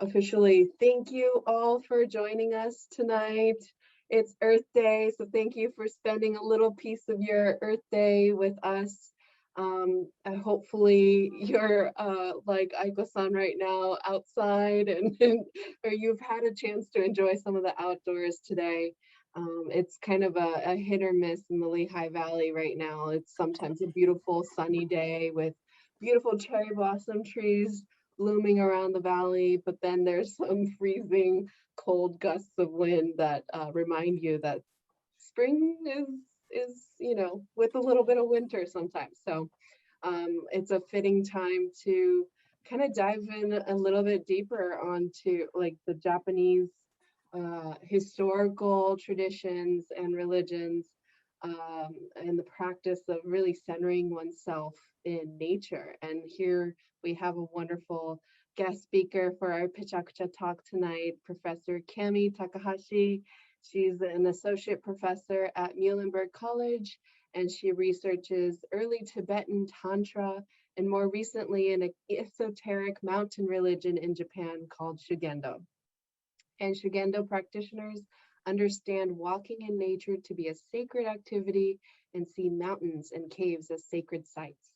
officially thank you all for joining us tonight. It's Earth Day, so thank you for spending a little piece of your Earth Day with us. Hopefully you're like Aiko-san right now outside or you've had a chance to enjoy some of the outdoors today. It's kind of a hit or miss in the Lehigh Valley right now. It's sometimes a beautiful sunny day with beautiful cherry blossom trees blooming around the valley, but then there's some freezing cold gusts of wind that remind you that spring is with a little bit of winter sometimes. So it's a fitting time to kind of dive in a little bit deeper onto like the Japanese historical traditions and religions, and the practice of really centering oneself in nature. And here we have a wonderful guest speaker for our PechaKucha talk tonight, Professor Kammie Takahashi. She's an associate professor at Muhlenberg College, and she researches early Tibetan tantra and more recently an esoteric mountain religion in Japan called Shugendo. And Shugendo practitioners understand walking in nature to be a sacred activity and see mountains and caves as sacred sites.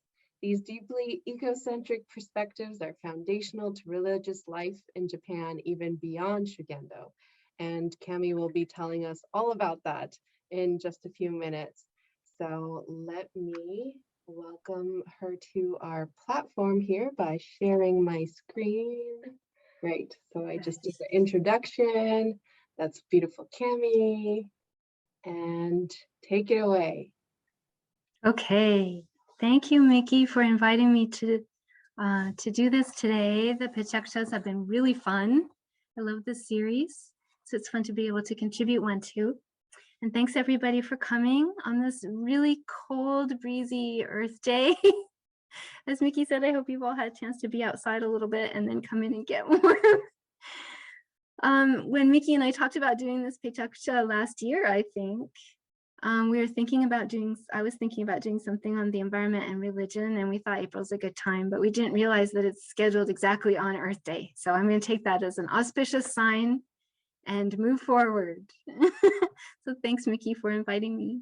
These deeply eco-centric perspectives are foundational to religious life in Japan, even beyond Shugendo. And Kammie will be telling us all about that in just a few minutes. So let me welcome her to our platform here by sharing my screen. Great, so I just did the introduction. That's beautiful, Kammie, and take it away. Okay, thank you, Mickey, for inviting me to do this today. The PechaKuchas have been really fun. I love this series, so it's fun to be able to contribute one too. And thanks everybody for coming on this really cold, breezy Earth Day. As Mickey said, I hope you've all had a chance to be outside a little bit and then come in and get warm. When Mickey and I talked about doing this PechaKucha last year, I think, I was thinking about doing something on the environment and religion, and we thought April's a good time, but we didn't realize that it's scheduled exactly on Earth Day. So I'm going to take that as an auspicious sign and move forward. So thanks, Mickey, for inviting me.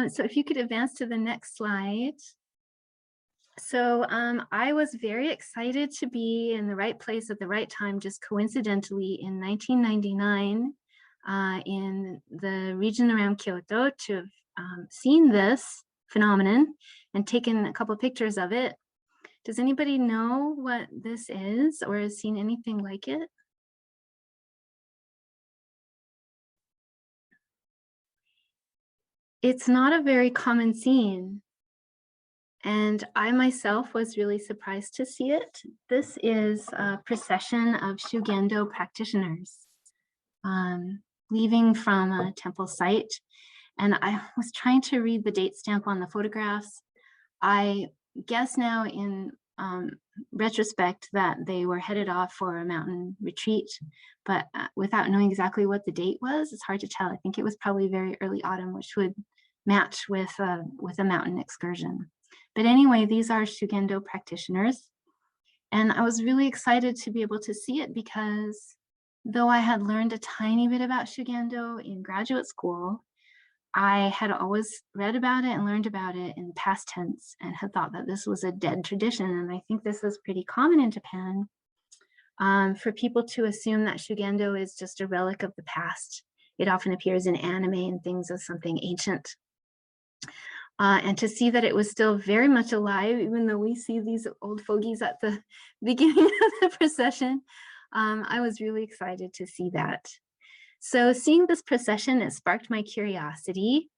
So if you could advance to the next slide. So I was very excited to be in the right place at the right time, just coincidentally in 1999 in the region around Kyoto to have seen this phenomenon and taken a couple of pictures of it. Does anybody know what this is or has seen anything like it? It's not a very common scene. And I myself was really surprised to see it. This is a procession of Shugendo practitioners leaving from a temple site. And I was trying to read the date stamp on the photographs. I guess now in retrospect that they were headed off for a mountain retreat, but without knowing exactly what the date was, it's hard to tell. I think it was probably very early autumn, which would match with a mountain excursion. But anyway, these are Shugendo practitioners. And I was really excited to be able to see it because though I had learned a tiny bit about Shugendo in graduate school, I had always read about it and learned about it in past tense and had thought that this was a dead tradition. And I think this is pretty common in Japan for people to assume that Shugendo is just a relic of the past. It often appears in anime and things as something ancient. And to see that it was still very much alive, even though we see these old fogies at the beginning of the procession, I was really excited to see that. So seeing this procession, it sparked my curiosity.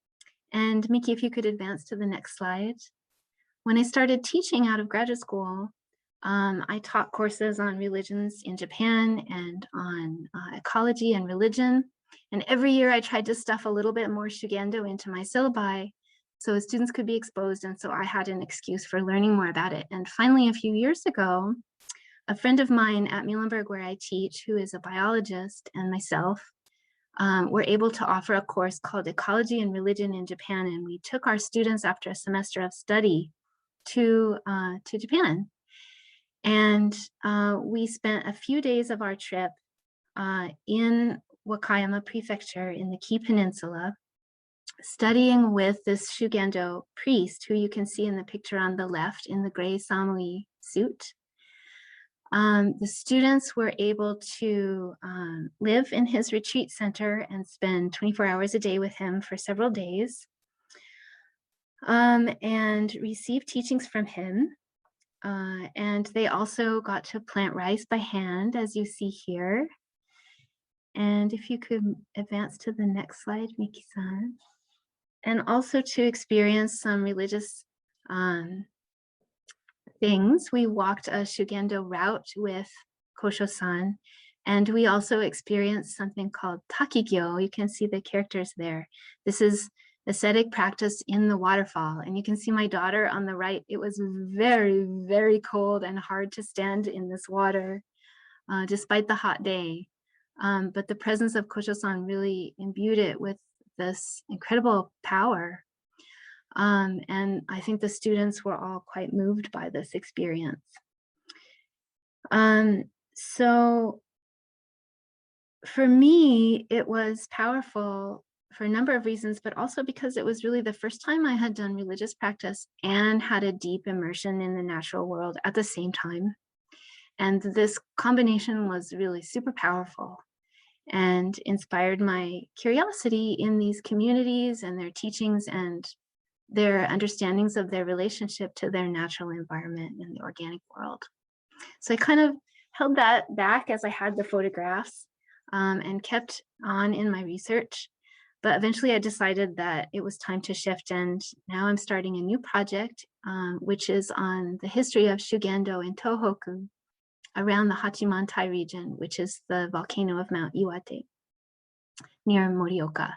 And Mickey, if you could advance to the next slide. When I started teaching out of graduate school, I taught courses on religions in Japan and on ecology and religion. And every year I tried to stuff a little bit more Shugendo into my syllabi so students could be exposed, and so I had an excuse for learning more about it. And finally, a few years ago, a friend of mine at Muhlenberg, where I teach, who is a biologist, and myself, were able to offer a course called Ecology and Religion in Japan, and we took our students after a semester of study to Japan. And we spent a few days of our trip in Wakayama Prefecture in the Kii Peninsula, studying with this Shugendo priest, who you can see in the picture on the left in the gray samui suit. The students were able to live in his retreat center and spend 24 hours a day with him for several days, and receive teachings from him. And they also got to plant rice by hand, as you see here. And if you could advance to the next slide, Miki-san. And also to experience some religious things. We walked a Shugendo route with Kosho-san, and we also experienced something called takigyo. You can see the characters there. This is ascetic practice in the waterfall, and you can see my daughter on the right. It was very, very cold and hard to stand in this water, despite the hot day. But the presence of Kosho-san really imbued it with this incredible power. And I think the students were all quite moved by this experience. So for me, it was powerful for a number of reasons, but also because it was really the first time I had done religious practice and had a deep immersion in the natural world at the same time. And this combination was really super powerful and inspired my curiosity in these communities and their teachings and their understandings of their relationship to their natural environment and the organic world. So I kind of held that back as I had the photographs and kept on in my research. But eventually I decided that it was time to shift, and now I'm starting a new project, which is on the history of Shugendo in Tohoku around the Hachimantai region, which is the volcano of Mount U.S.A. near Morioka.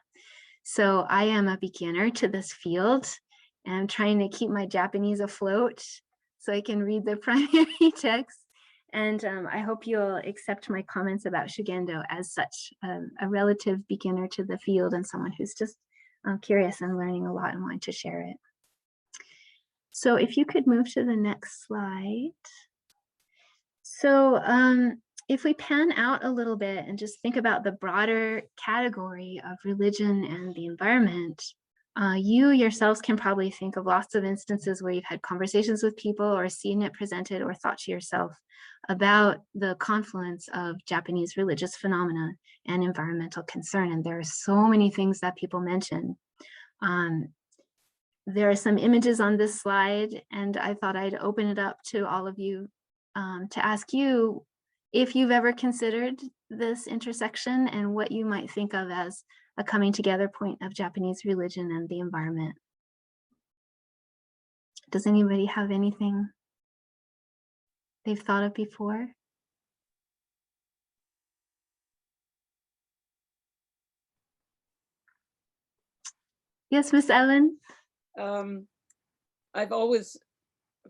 So I am a beginner to this field, and I'm trying to keep my Japanese afloat so I can read the primary text. And I hope you'll accept my comments about Shugendo as such a relative beginner to the field and someone who's just curious and learning a lot and wanting to share it. So if you could move to the next slide. So if we pan out a little bit and just think about the broader category of religion and the environment, you yourselves can probably think of lots of instances where you've had conversations with people or seen it presented or thought to yourself about the confluence of Japanese religious phenomena and environmental concern. And there are so many things that people mention. There are some images on this slide, and I thought I'd open it up to all of you to ask you if you've ever considered this intersection and what you might think of as a coming together point of Japanese religion and the environment. Does anybody have anything they've thought of before? Yes, Miss Ellen? I've always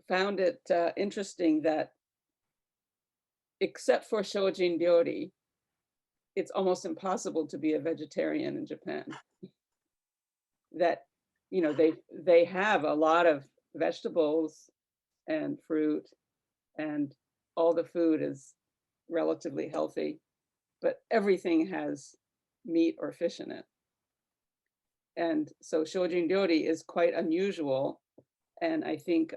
found it interesting that except for Shojin Ryori, it's almost impossible to be a vegetarian in Japan. That, you know, they have a lot of vegetables and fruit, and all the food is relatively healthy, but everything has meat or fish in it. And so Shojin Ryori is quite unusual, and I think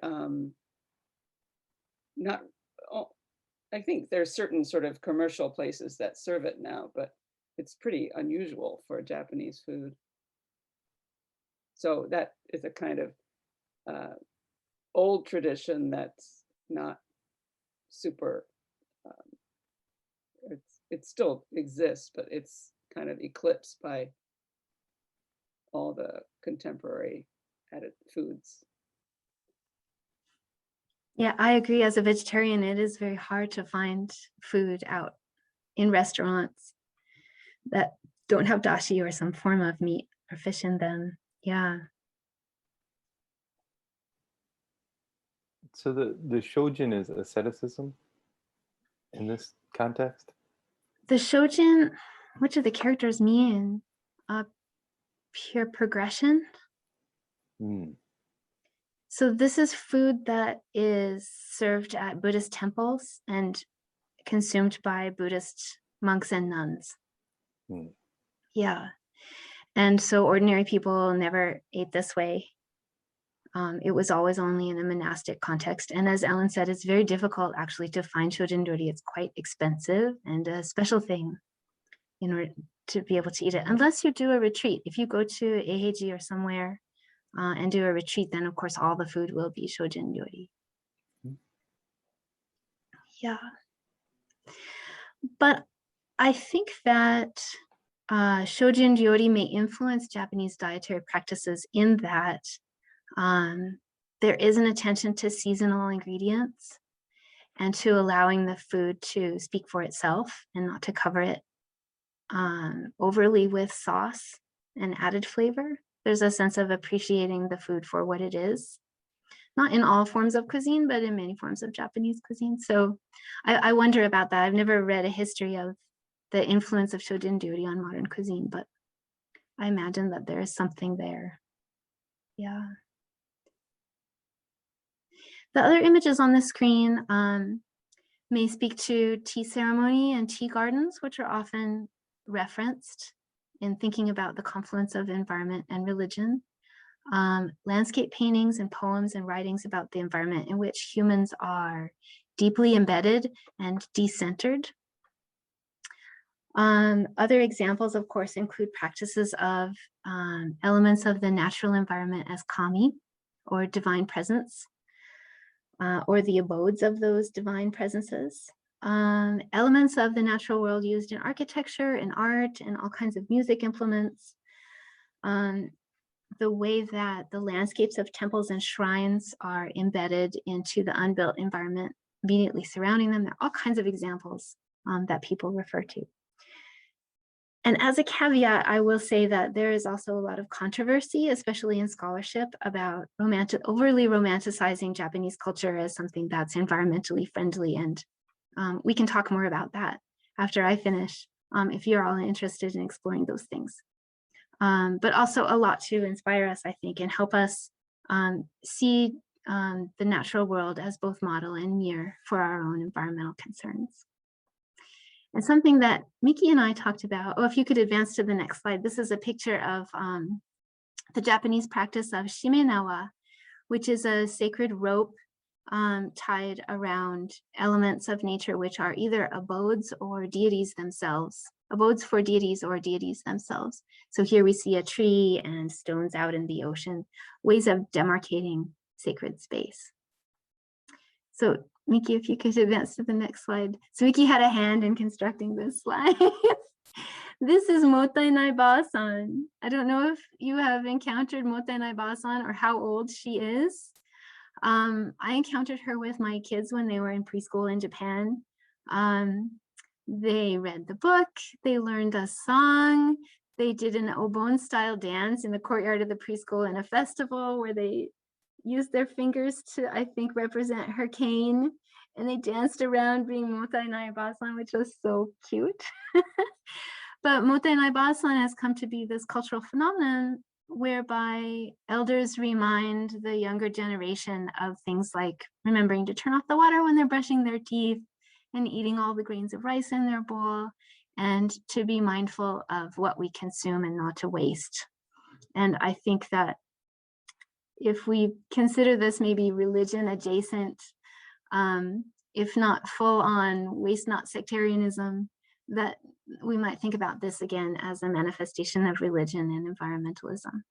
I think there's certain sort of commercial places that serve it now, but it's pretty unusual for Japanese food. So that is a kind of old tradition that's not super, it still exists, but it's kind of eclipsed by all the contemporary added foods. Yeah, I agree. As a vegetarian, it is very hard to find food out in restaurants that don't have dashi or some form of meat or fish in them. Yeah. So the Shojin is asceticism in this context? The Shojin, what do the characters mean? Pure progression. So this is food that is served at Buddhist temples and consumed by Buddhist monks and nuns. Hmm. Yeah. And so ordinary people never ate this way. It was always only in a monastic context. And as Ellen said, it's very difficult actually to find shojendori. It's quite expensive and a special thing in order to be able to eat it, unless you do a retreat. If you go to Eheji or somewhere and do a retreat, then of course all the food will be shojendori. Yeah. But I think that shojendori may influence Japanese dietary practices in that there is an attention to seasonal ingredients and to allowing the food to speak for itself and not to cover it overly with sauce and added flavor. There's a sense of appreciating the food for what it is, not in all forms of cuisine, but in many forms of Japanese cuisine. So I wonder about that. I've never read a history of the influence of shojendori on modern cuisine, but I imagine that there is something there. Yeah. The other images on the screen may speak to tea ceremony and tea gardens, which are often referenced in thinking about the confluence of environment and religion. Landscape paintings and poems and writings about the environment in which humans are deeply embedded and decentered. Other examples, of course, include practices of elements of the natural environment as kami, or divine presence, or the abodes of those divine presences. Elements of the natural world used in architecture and art and all kinds of music implements. The way that the landscapes of temples and shrines are embedded into the unbuilt environment immediately surrounding them. There are all kinds of examples that people refer to. And as a caveat, I will say that there is also a lot of controversy, especially in scholarship, about overly romanticizing Japanese culture as something that's environmentally friendly. And we can talk more about that after I finish, if you're all interested in exploring those things. But also a lot to inspire us, I think, and help us see the natural world as both model and mirror for our own environmental concerns. And something that Miki and I talked about, if you could advance to the next slide, this is a picture of the Japanese practice of shimenawa, which is a sacred rope tied around elements of nature, which are either abodes or deities themselves, abodes for deities or deities themselves. So here we see a tree and stones out in the ocean, ways of demarcating sacred space. So Miki, if you could advance to the next slide. So Miki had a hand in constructing this slide. This is Motainai Ba-san. I don't know if you have encountered Motainai Ba-san or how old she is. I encountered her with my kids when they were in preschool in Japan. They read the book, they learned a song, they did an obon style dance in the courtyard of the preschool in a festival where they used their fingers to, I think, represent her cane, and they danced around being Motainai Ba-san, which was so cute. But Motainai Ba-san has come to be this cultural phenomenon whereby elders remind the younger generation of things like remembering to turn off the water when they're brushing their teeth and eating all the grains of rice in their bowl, and to be mindful of what we consume and not to waste. And I think that if we consider this maybe religion adjacent, if not full on waste not sectarianism, that we might think about this again as a manifestation of religion and environmentalism.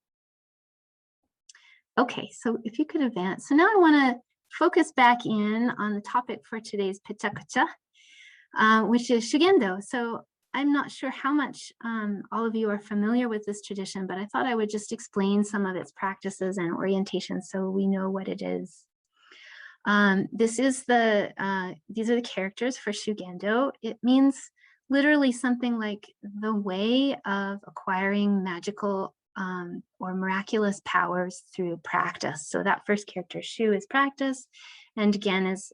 Okay, so if you could advance. So now I want to focus back in on the topic for today's Pecha Kucha, which is Shugendo. So I'm not sure how much all of you are familiar with this tradition, but I thought I would just explain some of its practices and orientations so we know what it is. These are the characters for Shugendo. It means literally something like the way of acquiring magical or miraculous powers through practice. So that first character, Shu, is practice, and Gen is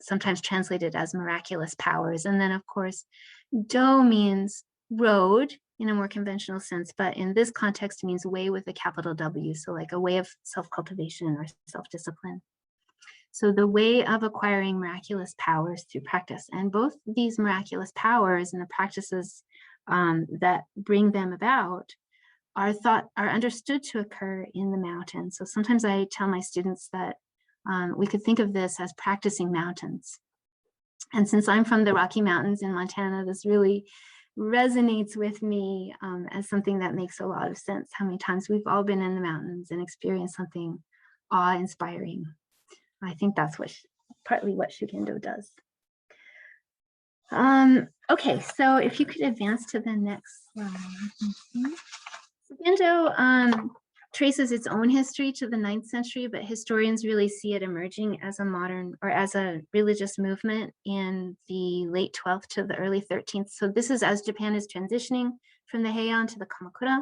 sometimes translated as miraculous powers. And then of course, Do means road in a more conventional sense, but in this context means way with a capital W, so like a way of self-cultivation or self-discipline. So the way of acquiring miraculous powers through practice, and both these miraculous powers and the practices that bring them about are understood to occur in the mountain. So sometimes I tell my students that we could think of this as practicing mountains. And since I'm from the Rocky Mountains in Montana, this really resonates with me as something that makes a lot of sense. How many times we've all been in the mountains and experienced something awe-inspiring. I think that's partly what Shugendo does. Okay, so if you could advance to the next slide. Shugendo traces its own history to the 9th century, but historians really see it emerging as a modern or as a religious movement in the late 12th to the early 13th. So this is as Japan is transitioning from the Heian to the Kamakura,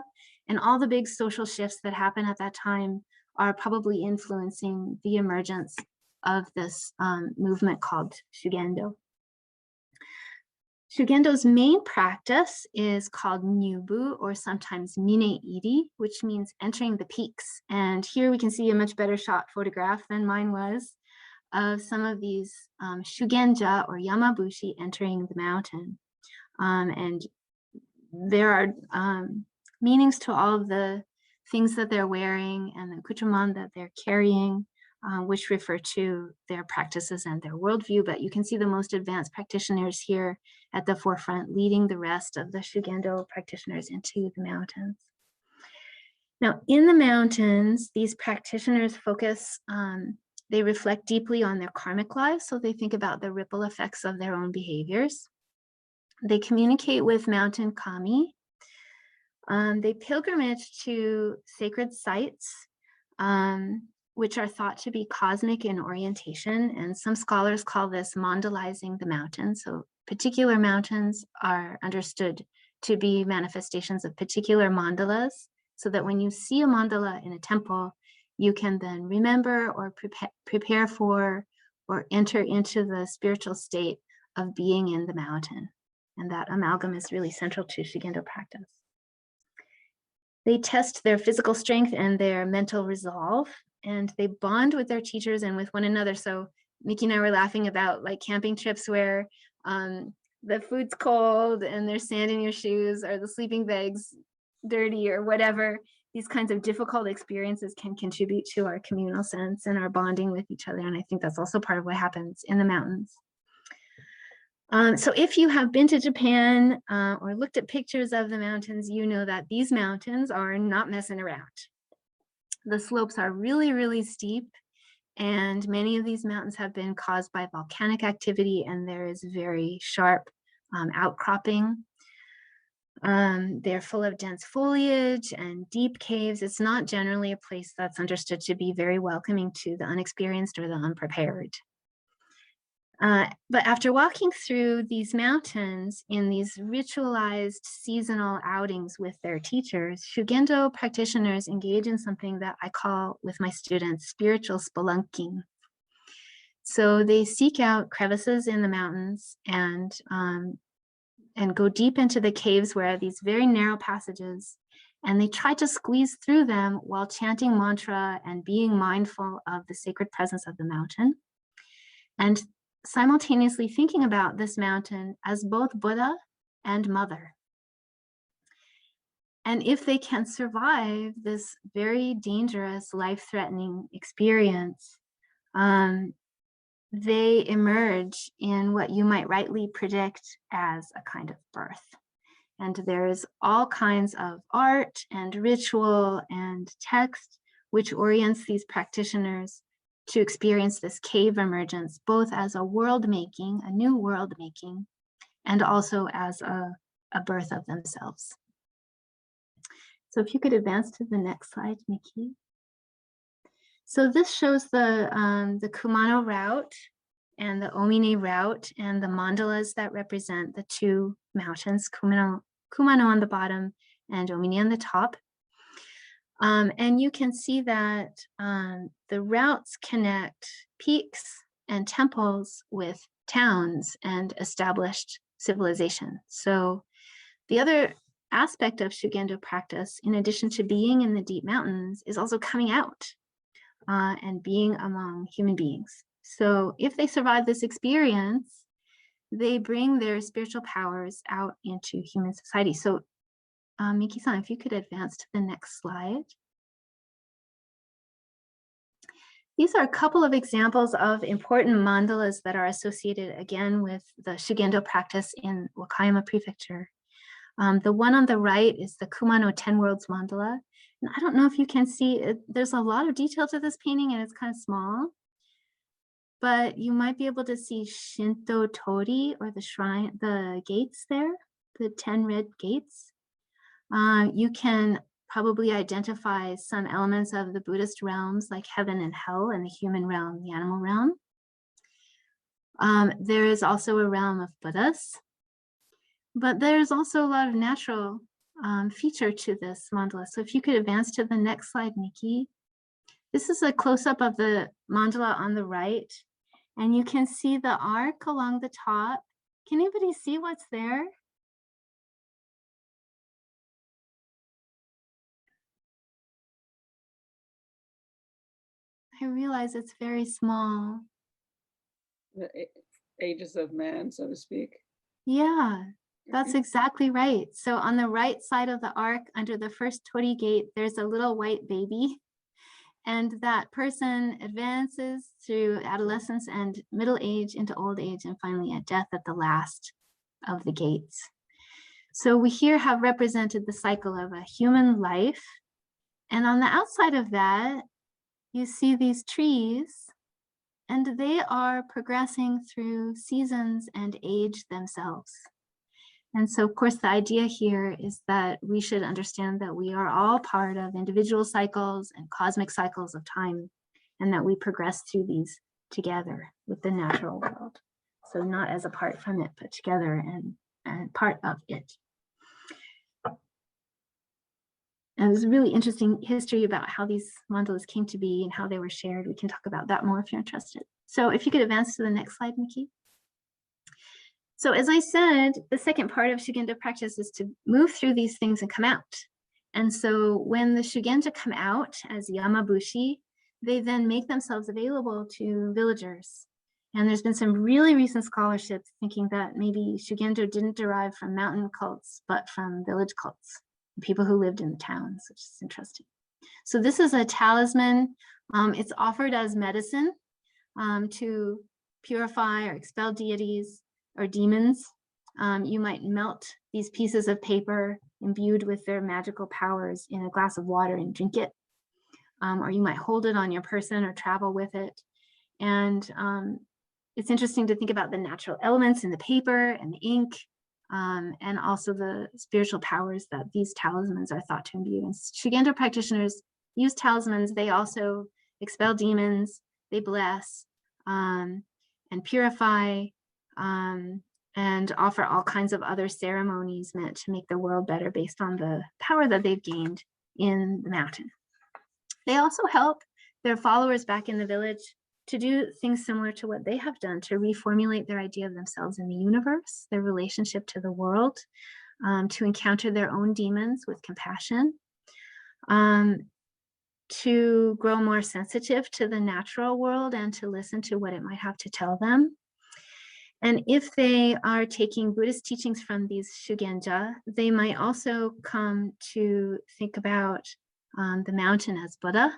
and all the big social shifts that happen at that time are probably influencing the emergence of this movement called Shugendo. Shugendo's main practice is called Nyubu, or sometimes Mine-iri, which means entering the peaks. And here we can see a much better shot photograph than mine was of some of these Shugenja or Yamabushi entering the mountain. And there are meanings to all of the things that they're wearing and the accoutrement that they're carrying, which refer to their practices and their worldview. But you can see the most advanced practitioners here at the forefront, leading the rest of the Shugendo practitioners into the mountains. Now, in the mountains, these practitioners focus, they reflect deeply on their karmic lives. So they think about the ripple effects of their own behaviors. They communicate with mountain kami. They pilgrimage to sacred sites, which are thought to be cosmic in orientation. And some scholars call this mandalizing the mountain. So particular mountains are understood to be manifestations of particular mandalas, so that when you see a mandala in a temple, you can then remember or prepare for or enter into the spiritual state of being in the mountain. And that amalgam is really central to Shugendo practice. They test their physical strength and their mental resolve, and they bond with their teachers and with one another. So Mickey and I were laughing about like camping trips where the food's cold and there's sand in your shoes, or the sleeping bag's dirty, or whatever. These kinds of difficult experiences can contribute to our communal sense and our bonding with each other. And I think that's also part of what happens in the mountains. So if you have been to Japan or looked at pictures of the mountains, you know that these mountains are not messing around. The slopes are really, really steep, and many of these mountains have been caused by volcanic activity, and there is very sharp outcropping. They're full of dense foliage and deep caves. It's not generally a place that's understood to be very welcoming to the unexperienced or the unprepared. But after walking through these mountains in these ritualized seasonal outings with their teachers, Shugendo practitioners engage in something that I call with my students spiritual spelunking. So they seek out crevices in the mountains and go deep into the caves where these very narrow passages, and they try to squeeze through them while chanting mantra and being mindful of the sacred presence of the mountain, and simultaneously thinking about this mountain as both Buddha and Mother. And if they can survive this very dangerous, life-threatening experience, they emerge in what you might rightly predict as a kind of birth. And there's all kinds of art and ritual and text which orients these practitioners to experience this cave emergence, both as a world making, a new world making, and also as a birth of themselves. So if you could advance to the next slide, Nikki. So this shows the Kumano route and the Omine route and the mandalas that represent the two mountains, Kumano on the bottom and Omine on the top. And you can see that the routes connect peaks and temples with towns and established civilization. So the other aspect of Shugendo practice, in addition to being in the deep mountains, is also coming out and being among human beings. So if they survive this experience, they bring their spiritual powers out into human society. So Miki-san, if you could advance to the next slide. These are a couple of examples of important mandalas that are associated again with the Shugendo practice in Wakayama Prefecture. The one on the right is the Kumano 10 Worlds mandala. And I don't know if you can see it, there's a lot of detail to this painting and it's kind of small, but you might be able to see Shinto Tori, or the shrine, the gates there, the 10 red gates. You can probably identify some elements of the Buddhist realms like heaven and hell, and the human realm, the animal realm. There is also a realm of Buddhas, but there's also a lot of natural feature to this mandala. So if you could advance to the next slide, Nikki. This is a close-up of the mandala on the right, and you can see the arc along the top. Can anybody see what's there? I realize it's very small. The ages of man, so to speak. Yeah, that's exactly right. So on the right side of the arc, under the first torii gate, there's a little white baby. And that person advances through adolescence and middle age into old age, and finally at death at the last of the gates. So we here have represented the cycle of a human life. And on the outside of that, you see these trees, and they are progressing through seasons and age themselves. And so, of course, the idea here is that we should understand that we are all part of individual cycles and cosmic cycles of time, and that we progress through these together with the natural world. So not as apart from it, but together and part of it. And there's a really interesting history about how these mandalas came to be and how they were shared. We can talk about that more if you're interested. So if you could advance to the next slide, Nikki. So as I said, the second part of Shugendo practice is to move through these things and come out. And so when the Shugendo come out as Yamabushi, they then make themselves available to villagers. And there's been some really recent scholarship thinking that maybe Shugendo didn't derive from mountain cults, but from village cults, people who lived in the towns, which is interesting. So this is a talisman. It's offered as medicine to purify or expel deities or demons. You might melt these pieces of paper imbued with their magical powers in a glass of water and drink it. Or you might hold it on your person or travel with it. And it's interesting to think about the natural elements in the paper and the ink, and also the spiritual powers that these talismans are thought to imbue. And Shugendo practitioners use talismans. They also expel demons, they bless and purify, and offer all kinds of other ceremonies meant to make the world better based on the power that they've gained in the mountain. They also help their followers back in the village to do things similar to what they have done, to reformulate their idea of themselves in the universe, their relationship to the world, to encounter their own demons with compassion, to grow more sensitive to the natural world and to listen to what it might have to tell them. And if they are taking Buddhist teachings from these Shugenja, they might also come to think about the mountain as Buddha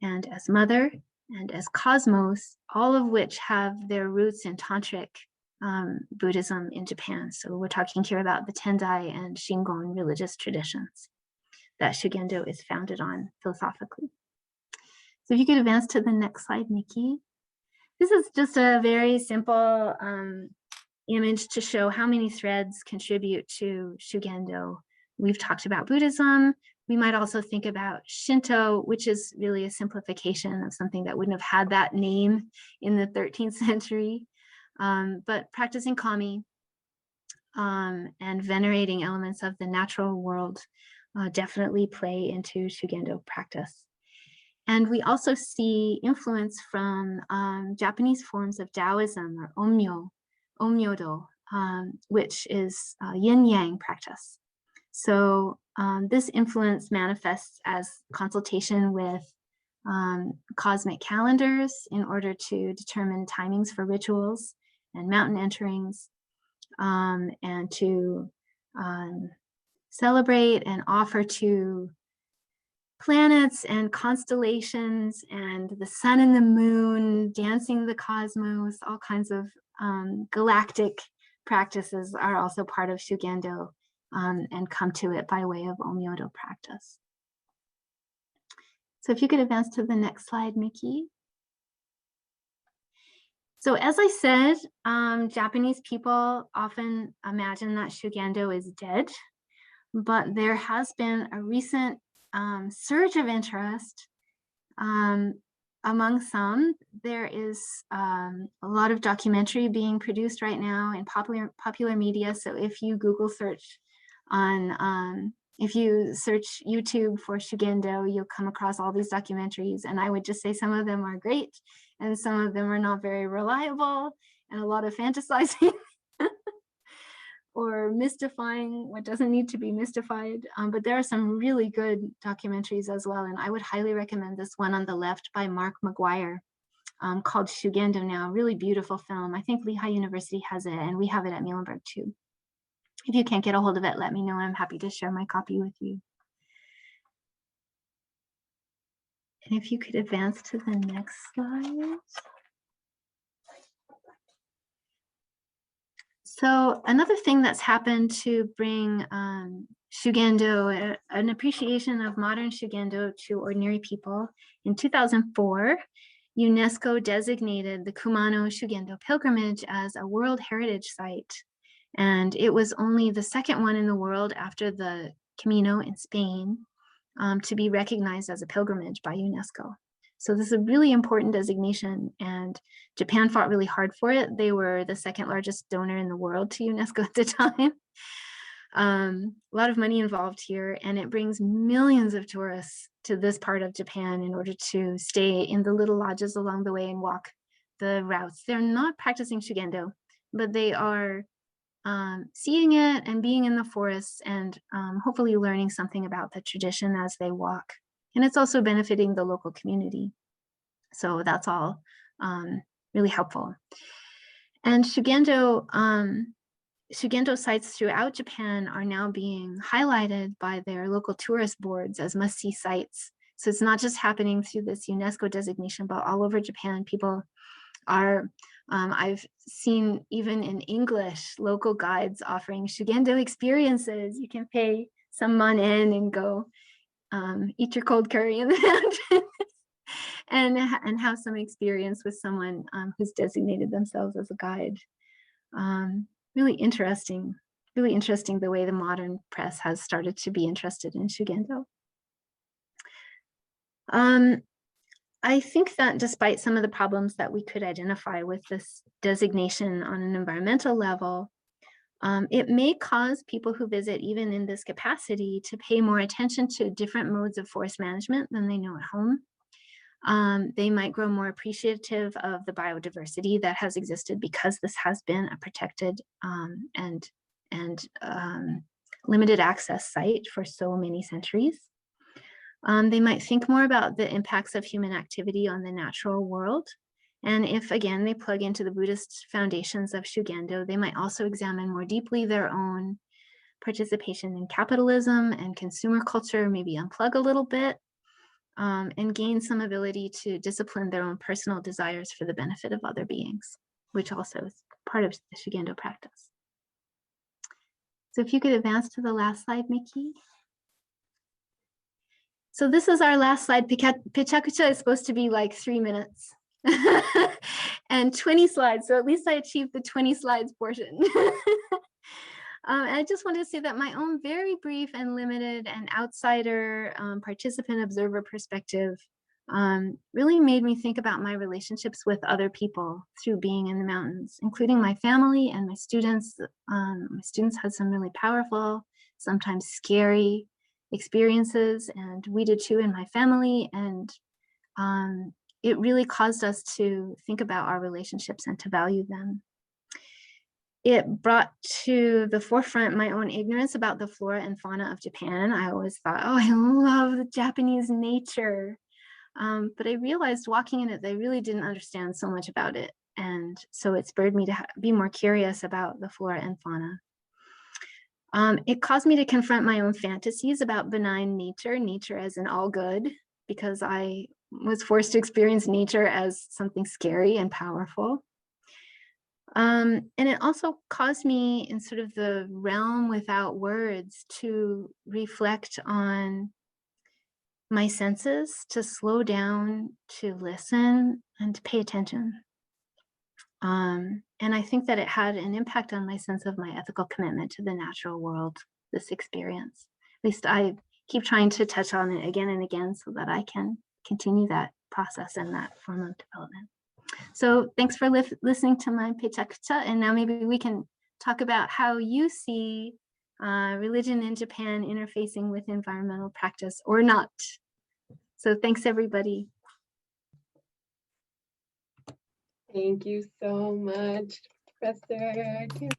and as mother and as cosmos, all of which have their roots in tantric Buddhism in Japan. So we're talking here about the Tendai and Shingon religious traditions that Shugendo is founded on philosophically. So if you could advance to the next slide, Nikki. This is just a very simple image to show how many threads contribute to Shugendo. We've talked about Buddhism. We might also think about Shinto, which is really a simplification of something that wouldn't have had that name in the 13th century. But practicing Kammie and venerating elements of the natural world definitely play into Shugendo practice. And we also see influence from Japanese forms of Taoism or Onmyo, Onmyodo, which is yin-yang practice. So this influence manifests as consultation with cosmic calendars in order to determine timings for rituals and mountain enterings, and to celebrate and offer to planets and constellations and the sun and the moon, dancing the cosmos, all kinds of galactic practices are also part of Shugendo, and come to it by way of Omyodo practice. So if you could advance to the next slide, Mickey. So as I said, Japanese people often imagine that Shugendo is dead, but there has been a recent surge of interest among some. There is a lot of documentary being produced right now in popular media. So if you Google search on, if you search YouTube for Shugendo, you'll come across all these documentaries. And I would just say some of them are great and some of them are not very reliable and a lot of fantasizing or mystifying what doesn't need to be mystified. But there are some really good documentaries as well. And I would highly recommend this one on the left by Mark McGuire called Shugendo Now, really beautiful film. I think Lehigh University has it and we have it at Muhlenberg too. If you can't get a hold of it, let me know. I'm happy to share my copy with you. And if you could advance to the next slide. So another thing that's happened to bring Shugendo, an appreciation of modern Shugendo to ordinary people, in 2004, UNESCO designated the Kumano Shugendo pilgrimage as a World Heritage Site. And it was only the second one in the world after the Camino in Spain to be recognized as a pilgrimage by UNESCO. So this is a really important designation and Japan fought really hard for it. They were the second largest donor in the world to UNESCO at the time. A lot of money involved here and it brings millions of tourists to this part of Japan in order to stay in the little lodges along the way and walk the routes. They're not practicing Shugendo, but they are seeing it and being in the forests and hopefully learning something about the tradition as they walk. And it's also benefiting the local community. So that's all really helpful. And Shugendo sites throughout Japan are now being highlighted by their local tourist boards as must-see sites. So it's not just happening through this UNESCO designation, but all over Japan, people are, I've seen even in English, local guides offering Shugendo experiences. You can pay some man-in and go eat your cold curry in the mountains and have some experience with someone who's designated themselves as a guide. Really interesting the way the modern press has started to be interested in Shugendo. I think that despite some of the problems that we could identify with this designation on an environmental level, it may cause people who visit even in this capacity to pay more attention to different modes of forest management than they know at home. They might grow more appreciative of the biodiversity that has existed because this has been a protected and limited access site for so many centuries. They might think more about the impacts of human activity on the natural world. And if, again, they plug into the Buddhist foundations of Shugendo, they might also examine more deeply their own participation in capitalism and consumer culture, maybe unplug a little bit, and gain some ability to discipline their own personal desires for the benefit of other beings, which also is part of the Shugendo practice. So if you could advance to the last slide, Mickey. So this is our last slide. PechaKucha is supposed to be like 3 minutes and 20 slides. So at least I achieved the 20 slides portion. I just want to say that my own very brief and limited and outsider participant observer perspective really made me think about my relationships with other people through being in the mountains, including my family and my students. My students had some really powerful, sometimes scary experiences, and we did too in my family. And it really caused us to think about our relationships and to value them. it brought to the forefront my own ignorance about the flora and fauna of Japan. I always thought, oh, I love the Japanese nature. But I realized walking in it, I really didn't understand so much about it. And so it spurred me to be more curious about the flora and fauna. It caused me to confront my own fantasies about benign nature, nature as an all good, because I was forced to experience nature as something scary and powerful. And it also caused me, in sort of the realm without words, to reflect on my senses, to slow down, to listen, and to pay attention. And I think that it had an impact on my sense of my ethical commitment to the natural world, this experience. At least I keep trying to touch on it again and again so that I can continue that process and that form of development. So thanks for listening to my Pecha Kucha, and now maybe we can talk about how you see religion in Japan interfacing with environmental practice or not. So thanks, everybody. Thank you so much, Professor Kammie.